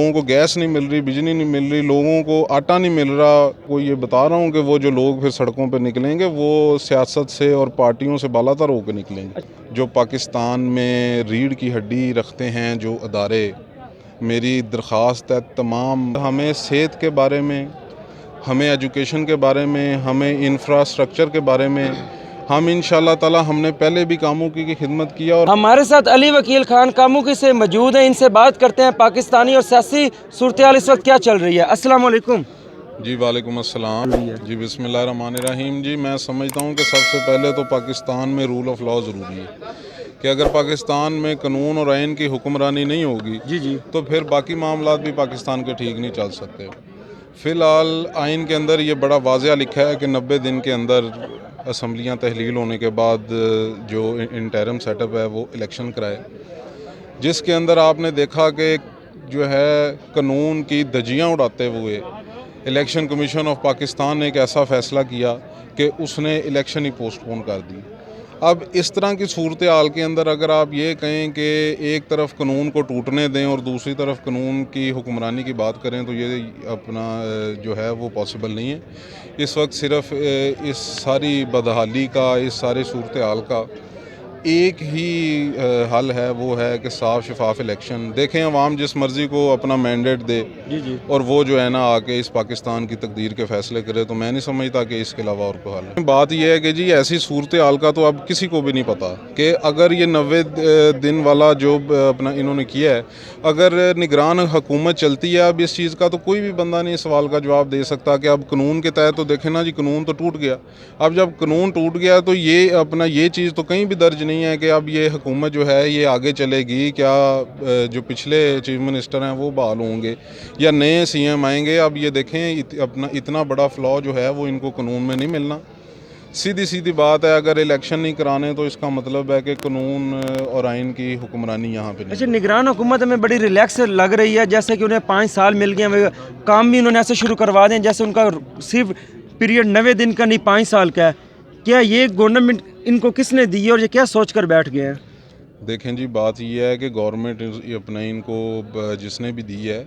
लोगों को गैस नहीं मिल रही, बिजली नहीं मिल रही, लोगों को आटा नहीं मिल रहा। को ये बता रहा हूँ कि वो जो लोग फिर सड़कों पे निकलेंगे वो सियासत से और पार्टियों से बालातर होकर निकलेंगे। जो पाकिस्तान में रीढ़ की हड्डी रखते हैं जो अदारे, मेरी दरख्वास्त है तमाम, हमें सेहत के बारे में, हमें एजुकेशन के बारे में, हमें इंफ्रास्ट्रक्चर के बारे में, हम इंशाल्लाह ताला हमने पहले भी कामुकी की खिदमत किया। और हमारे साथ अली वकील खान कामुकी से मौजूद हैं, इनसे बात करते हैं पाकिस्तानी और सियासी सूरत-ए-हाल इस वक्त क्या चल रही है। अस्सलाम वालेकुम। जी वालेकुम अस्सलाम। जी बिस्मिल्लाहिर्रहमानिर्रहीम। जी मैं समझता हूँ कि सबसे पहले तो पाकिस्तान में रूल ऑफ लॉ ज़रूरी है कि अगर पाकिस्तान में कानून और आइन की हुक्मरानी नहीं होगी जी तो फिर बाकी मामलात भी पाकिस्तान के ठीक नहीं चल सकते। फ़िलहाल आइन के अंदर ये बड़ा वाज़िया लिखा है कि 90 दिन के अंदर असम्बलियाँ तहलील होने के बाद जो इंटरिम सेटअप है वो इलेक्शन कराए, जिसके अंदर आपने देखा कि जो है कानून की धज्जियाँ उड़ाते हुए इलेक्शन कमीशन ऑफ पाकिस्तान ने एक ऐसा फ़ैसला किया कि उसने इलेक्शन ही पोस्टपोन कर दी। अब इस तरह की सूरत हाल के अंदर अगर आप ये कहें कि एक तरफ कानून को टूटने दें और दूसरी तरफ कानून की हुक्मरानी की बात करें तो ये अपना जो है वो पॉसिबल नहीं है। इस वक्त सिर्फ इस सारी बदहाली का, इस सारे सूरत हाल का एक ही हल है, वो है कि साफ शफाफ इलेक्शन देखें। अवाम जिस मर्ज़ी को अपना मैंडेट दे जी और वो जो है ना आके इस पाकिस्तान की तकदीर के फ़ैसले करे, तो मैं नहीं समझता कि इसके अलावा और कोई हल है। बात यह है कि जी ऐसी सूरत हाल का तो अब किसी को भी नहीं पता कि अगर ये 90 दिन वाला जो अपना इन्होंने किया है, अगर निगरान हुकूमत चलती है अब इस चीज़ का, तो कोई भी बंदा नहीं इस सवाल का जवाब दे सकता कि अब कानून के तहत तो देखें ना जी, कानून तो टूट गया। अब जब कानून टूट गया तो ये अपना ये चीज़ तो कहीं भी दर्ज नहीं है कि अब ये हुकूमत जो है ये आगे चलेगी। क्या जो पिछले चीफ मिनिस्टर हैं वो बहाल होंगे या नए सीएम आएंगे? अब ये देखें अपना इतना बड़ा फ्लॉ जो है वो इनको कानून में नहीं मिलना। सीधी सीधी बात है, अगर इलेक्शन नहीं कराने तो इसका मतलब है कि कानून और आइन की हुक्मरानी यहाँ पे नहीं। अच्छा, निगरान हुकूमत हमें बड़ी रिलैक्स लग रही है, जैसे कि उन्हें 5 साल मिल गए, काम भी उन्होंने ऐसे शुरू करवा दें जैसे उनका सिर्फ पीरियड 90 दिन का नहीं 5 साल का है। क्या ये गवर्नमेंट इनको किसने दी है और ये क्या सोच कर बैठ गए हैं? देखें जी, बात ये है कि गवर्नमेंट अपना इनको जिसने भी दी है,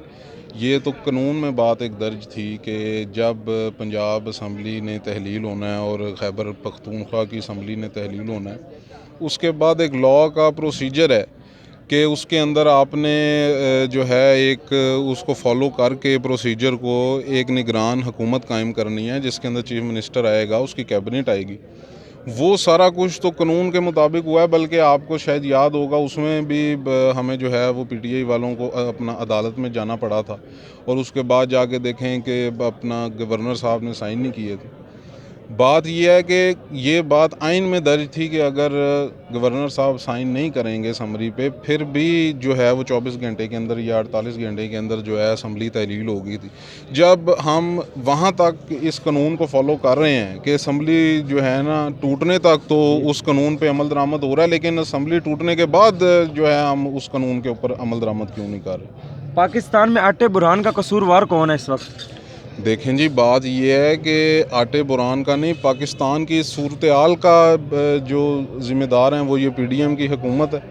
ये तो कानून में बात एक दर्ज थी कि जब पंजाब असम्बली ने तहलील होना है और खैबर पख्तूनख्वा की असम्बली ने तहलील होना है, उसके बाद एक लॉ का प्रोसीजर है कि उसके अंदर आपने जो है एक उसको फॉलो करके प्रोसीजर को एक निगरान हुकूमत कायम करनी है, जिसके अंदर चीफ मिनिस्टर आएगा, उसकी कैबिनेट आएगी। वो सारा कुछ तो कानून के मुताबिक हुआ है, बल्कि आपको शायद याद होगा उसमें भी हमें जो है वो पीटीआई वालों को अपना अदालत में जाना पड़ा था और उसके बाद जाके देखें कि अपना गवर्नर साहब ने साइन नहीं किए थे। बात यह है कि ये बात आइन में दर्ज थी कि अगर गवर्नर साहब साइन नहीं करेंगे समरी पे, फिर भी जो है वो 24 घंटे के अंदर या 48 घंटे के अंदर जो है असम्बली तहलील हो गई थी। जब हम वहाँ तक इस कानून को फॉलो कर रहे हैं कि असम्बली जो है ना टूटने तक तो उस कानून पे अमल दरामद हो रहा है, लेकिन असम्बली टूटने के बाद जो है हम उस कानून के ऊपर अमल दरामद क्यों नहीं कर रहे? पाकिस्तान में आटे बुरहान का कसूरवार कौन है इस वक्त? देखें जी, बात यह है कि आटे बुरान का नहीं, पाकिस्तान की सूरत हाल का जो ज़िम्मेदार हैं वो ये पीडीएम की हुकूमत है।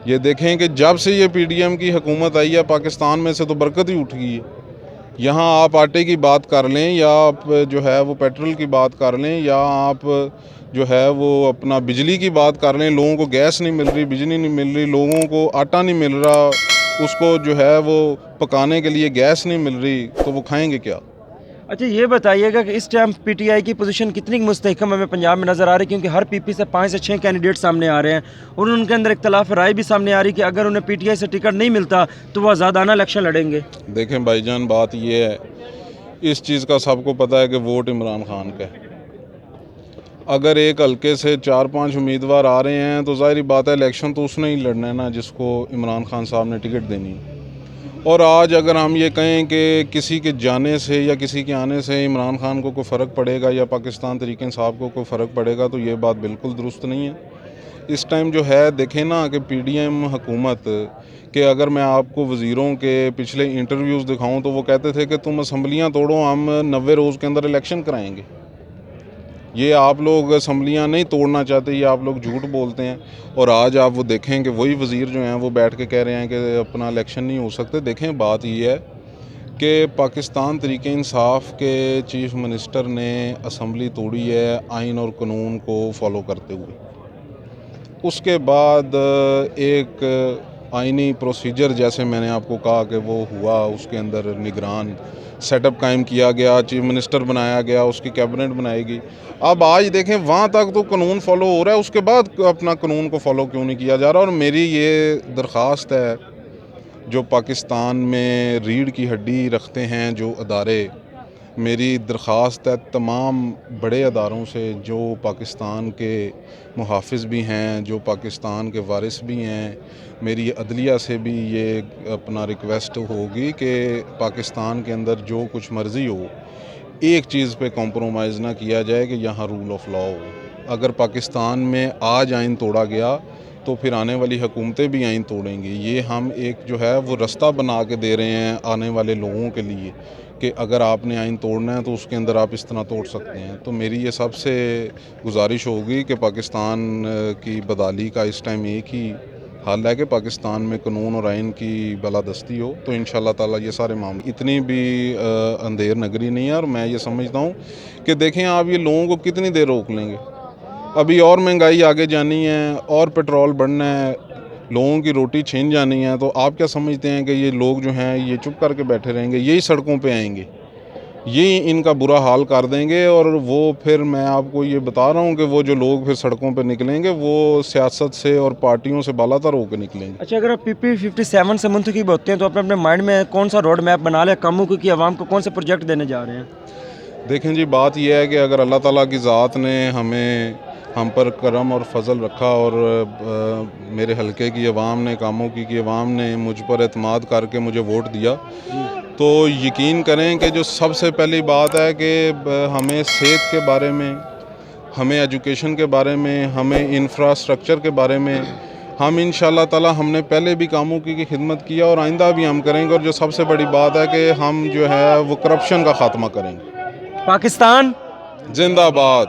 ये देखें कि जब से ये पीडीएम की हुकूमत आई है पाकिस्तान में से तो बरकत ही उठ गई है। यहाँ आप आटे की बात कर लें या आप जो है वो पेट्रोल की बात कर लें या आप जो है वो अपना बिजली की बात कर लें, लोगों को गैस नहीं मिल रही, बिजली नहीं मिल रही, लोगों को आटा नहीं मिल रहा, उसको जो है वो पकाने के लिए गैस नहीं मिल रही, तो वो खाएंगे क्या? अच्छा, ये बताइएगा कि इस टाइम पीटीआई की पोजीशन कितनी मुस्तहकम हमें पंजाब में नज़र आ रही है, क्योंकि हर पीपी से 5 से 6 कैंडिडेट सामने आ रहे हैं और उनके अंदर इख्तलाफ राय भी सामने आ रही है कि अगर उन्हें पीटीआई से टिकट नहीं मिलता तो वो आज़ादाना इलेक्शन लड़ेंगे। देखें भाईजान, बात ये है, इस चीज़ का सबको पता है कि वोट इमरान खान का है। अगर एक हल्के से 4-5 उम्मीदवार आ रहे हैं तो ज़ाहिर बात है इलेक्शन तो उसने ही लड़ना है ना जिसको इमरान खान साहब ने टिकट देनी है। और आज अगर हम ये कहें कि किसी के जाने से या किसी के आने से इमरान खान को कोई फ़र्क पड़ेगा या पाकिस्तान तहरीक इंसाफ को कोई फ़र्क पड़ेगा, तो ये बात बिल्कुल दुरुस्त नहीं है। इस टाइम जो है देखें ना कि पीडीएम हुकूमत के, अगर मैं आपको वज़ीरों के पिछले इंटरव्यूज़ दिखाऊं तो वो कहते थे कि तुम असम्बलियाँ तोड़ो, हम 90 रोज़ के अंदर इलेक्शन कराएंगे। یہ آپ لوگ اسمبلیاں نہیں توڑنا چاہتے، یہ آپ لوگ جھوٹ بولتے ہیں، اور آج آپ وہ دیکھیں کہ وہی وزیر جو ہیں وہ بیٹھ کے کہہ رہے ہیں کہ اپنا الیکشن نہیں ہو سکتے۔ دیکھیں بات یہ ہے کہ پاکستان تحریک انصاف کے چیف منسٹر نے اسمبلی توڑی ہے آئین اور قانون کو فالو کرتے ہوئے۔ اس کے بعد ایک آئینی پروسیجر، جیسے میں نے آپ کو کہا کہ وہ ہوا، اس کے اندر نگران سیٹ اپ قائم کیا گیا، چیف منسٹر بنایا گیا، اس کی کیبنٹ بنائے گی۔ اب آج دیکھیں وہاں تک تو قانون فالو ہو رہا ہے، اس کے بعد اپنا قانون کو فالو کیوں نہیں کیا جا رہا؟ اور میری یہ درخواست ہے، جو پاکستان میں ریڑھ کی ہڈی رکھتے ہیں جو ادارے، میری درخواست ہے تمام بڑے اداروں سے جو پاکستان کے محافظ بھی ہیں، جو پاکستان کے وارث بھی ہیں، میری عدلیہ سے بھی یہ اپنا ریکویسٹ ہوگی کہ پاکستان کے اندر جو کچھ مرضی ہو، ایک چیز پہ کمپرومائز نہ کیا جائے کہ یہاں رول آف لا ہو۔ اگر پاکستان میں آج آئین توڑا گیا تو پھر آنے والی حکومتیں بھی آئین توڑیں گی۔ یہ ہم ایک جو ہے وہ رستہ بنا کے دے رہے ہیں آنے والے لوگوں کے لیے کہ اگر آپ نے آئین توڑنا ہے تو اس کے اندر آپ اس طرح توڑ سکتے ہیں۔ تو میری یہ سب سے گزارش ہوگی کہ پاکستان کی بدحالی کا اس ٹائم ایک ہی حل ہے کہ پاکستان میں قانون اور آئین کی بالادستی ہو، تو انشاءاللہ تعالی یہ سارے معاملے اتنی بھی اندھیر نگری نہیں ہے۔ اور میں یہ سمجھتا ہوں کہ دیکھیں آپ یہ لوگوں کو کتنی دیر روک لیں گے؟ ابھی اور مہنگائی آگے جانی ہے، اور پیٹرول بڑھنا ہے، لوگوں کی روٹی چھین جانی ہے، تو آپ کیا سمجھتے ہیں کہ یہ لوگ جو ہیں یہ چپ کر کے بیٹھے رہیں گے؟ یہی سڑکوں پہ آئیں گے، یہی ان کا برا حال کر دیں گے، اور وہ پھر میں آپ کو یہ بتا رہا ہوں کہ وہ جو لوگ پھر سڑکوں پہ نکلیں گے وہ سیاست سے اور پارٹیوں سے بالا تر ہو کے نکلیں گے۔ اچھا، اگر آپ PP57 سے منتخب ہوتے ہیں تو اپنے مائنڈ میں کون سا روڈ میپ بنا لیں کاموں کو، کہ عوام کو کون سے پروجیکٹ دینے جا رہے ہیں؟ دیکھیں جی، بات یہ ہے کہ اگر اللہ تعالیٰ کی ذات نے ہم پر کرم اور فضل رکھا اور میرے حلقے کی عوام نے، کاموں کی عوام نے مجھ پر اعتماد کر کے مجھے ووٹ دیا، تو یقین کریں کہ جو سب سے پہلی بات ہے کہ ہمیں صحت کے بارے میں، ہمیں ایجوکیشن کے بارے میں، ہمیں انفراسٹرکچر کے بارے میں، ہم انشاءاللہ تعالی ہم نے پہلے بھی کاموں کی خدمت کیا اور آئندہ بھی ہم کریں گے، اور جو سب سے بڑی بات ہے کہ ہم جو ہے وہ کرپشن کا خاتمہ کریں گے۔ پاکستان زندہ باد۔